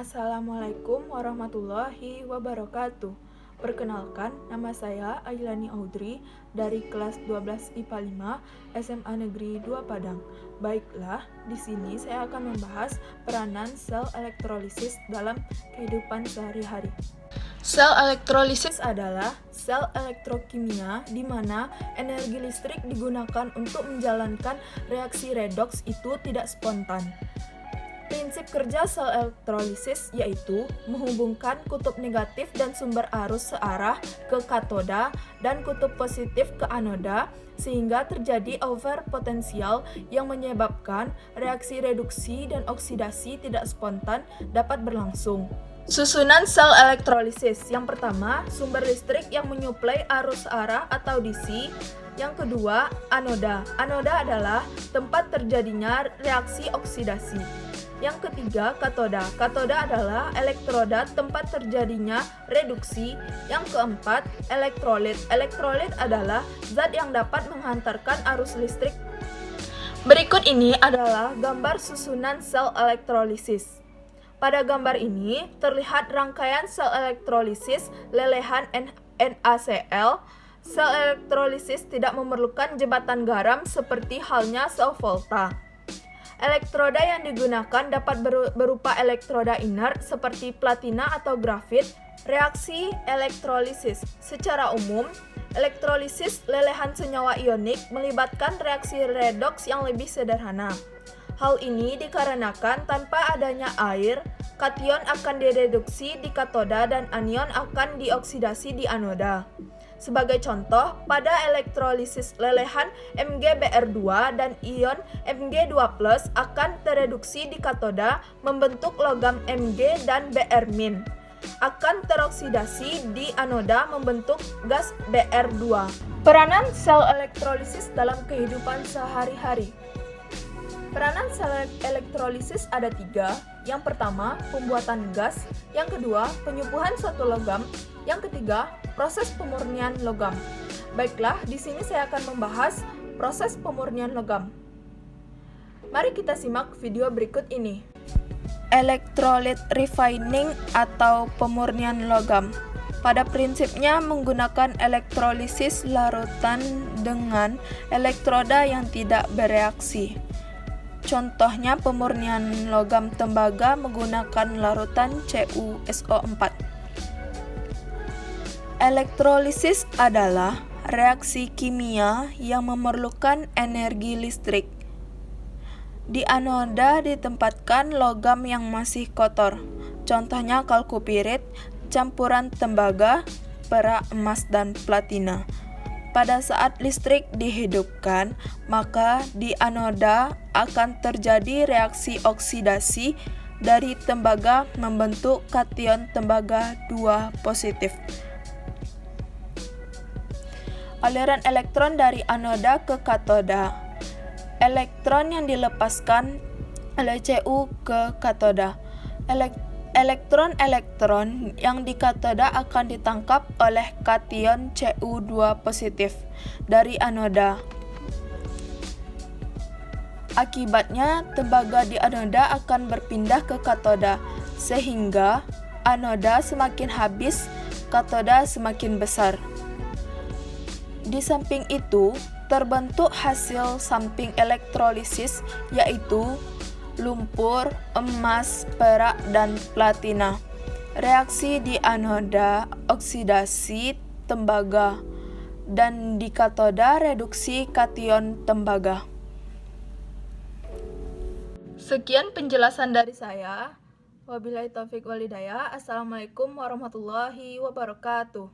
Assalamualaikum warahmatullahi wabarakatuh. Perkenalkan, nama saya Ailani Audrey dari kelas 12 IPA 5 SMA Negeri 2 Padang. Baiklah, di sini saya akan membahas peranan sel elektrolisis dalam kehidupan sehari-hari. Sel elektrolisis adalah sel elektrokimia di mana energi listrik digunakan untuk menjalankan reaksi redoks itu tidak spontan. Prinsip kerja sel elektrolisis yaitu menghubungkan kutub negatif dan sumber arus searah ke katoda dan kutub positif ke anoda sehingga terjadi overpotensial yang menyebabkan reaksi reduksi dan oksidasi tidak spontan dapat berlangsung. Susunan sel elektrolisis. Yang pertama, sumber listrik yang menyuplai arus searah atau DC. Yang kedua, anoda. Anoda adalah tempat terjadinya reaksi oksidasi. Yang ketiga, katoda. Katoda adalah elektroda tempat terjadinya reduksi. Yang keempat, elektrolit. Elektrolit adalah zat yang dapat menghantarkan arus listrik. Berikut ini adalah gambar susunan sel elektrolisis. Pada gambar ini terlihat rangkaian sel elektrolisis lelehan NaCl. Sel elektrolisis tidak memerlukan jembatan garam seperti halnya sel Volta. Elektroda yang digunakan dapat berupa elektroda inert seperti platina atau grafit. Reaksi elektrolisis. Secara umum, elektrolisis lelehan senyawa ionik melibatkan reaksi redoks yang lebih sederhana. Hal ini dikarenakan tanpa adanya air, kation akan direduksi di katoda dan anion akan dioksidasi di anoda. Sebagai contoh, pada elektrolisis lelehan MgBr2 dan ion Mg2+ akan tereduksi di katoda membentuk logam Mg dan Br-, akan teroksidasi di anoda membentuk gas Br2. Peranan sel elektrolisis dalam kehidupan sehari-hari. Peranan sel elektrolisis ada 3. Yang pertama, pembuatan gas. Yang kedua, penyubuhan suatu logam. Yang ketiga, proses pemurnian logam. Baiklah, di sini saya akan membahas proses pemurnian logam. Mari kita simak video berikut ini. Electrolyte refining atau pemurnian logam. Pada prinsipnya menggunakan elektrolisis larutan dengan elektroda yang tidak bereaksi. Contohnya pemurnian logam tembaga menggunakan larutan CuSO4. Elektrolisis adalah reaksi kimia yang memerlukan energi listrik. Di anoda ditempatkan logam yang masih kotor. Contohnya kalkupirit, campuran tembaga, perak, emas, dan platina. Pada saat listrik dihidupkan, maka di anoda akan terjadi reaksi oksidasi dari tembaga membentuk kation tembaga 2 positif. Aliran elektron dari anoda ke katoda. Elektron yang dilepaskan oleh Cu ke katoda. Elektron-elektron yang di katoda akan ditangkap oleh kation Cu2 positif dari anoda. Akibatnya, tembaga di anoda akan berpindah ke katoda, sehingga anoda semakin habis, katoda semakin besar. Di samping itu, terbentuk hasil samping elektrolisis yaitu lumpur, emas, perak, dan platina. Reaksi di anoda oksidasi tembaga dan di katoda reduksi kation tembaga. Sekian penjelasan dari saya. Wabillahi taufik wal hidayah. Assalamualaikum warahmatullahi wabarakatuh.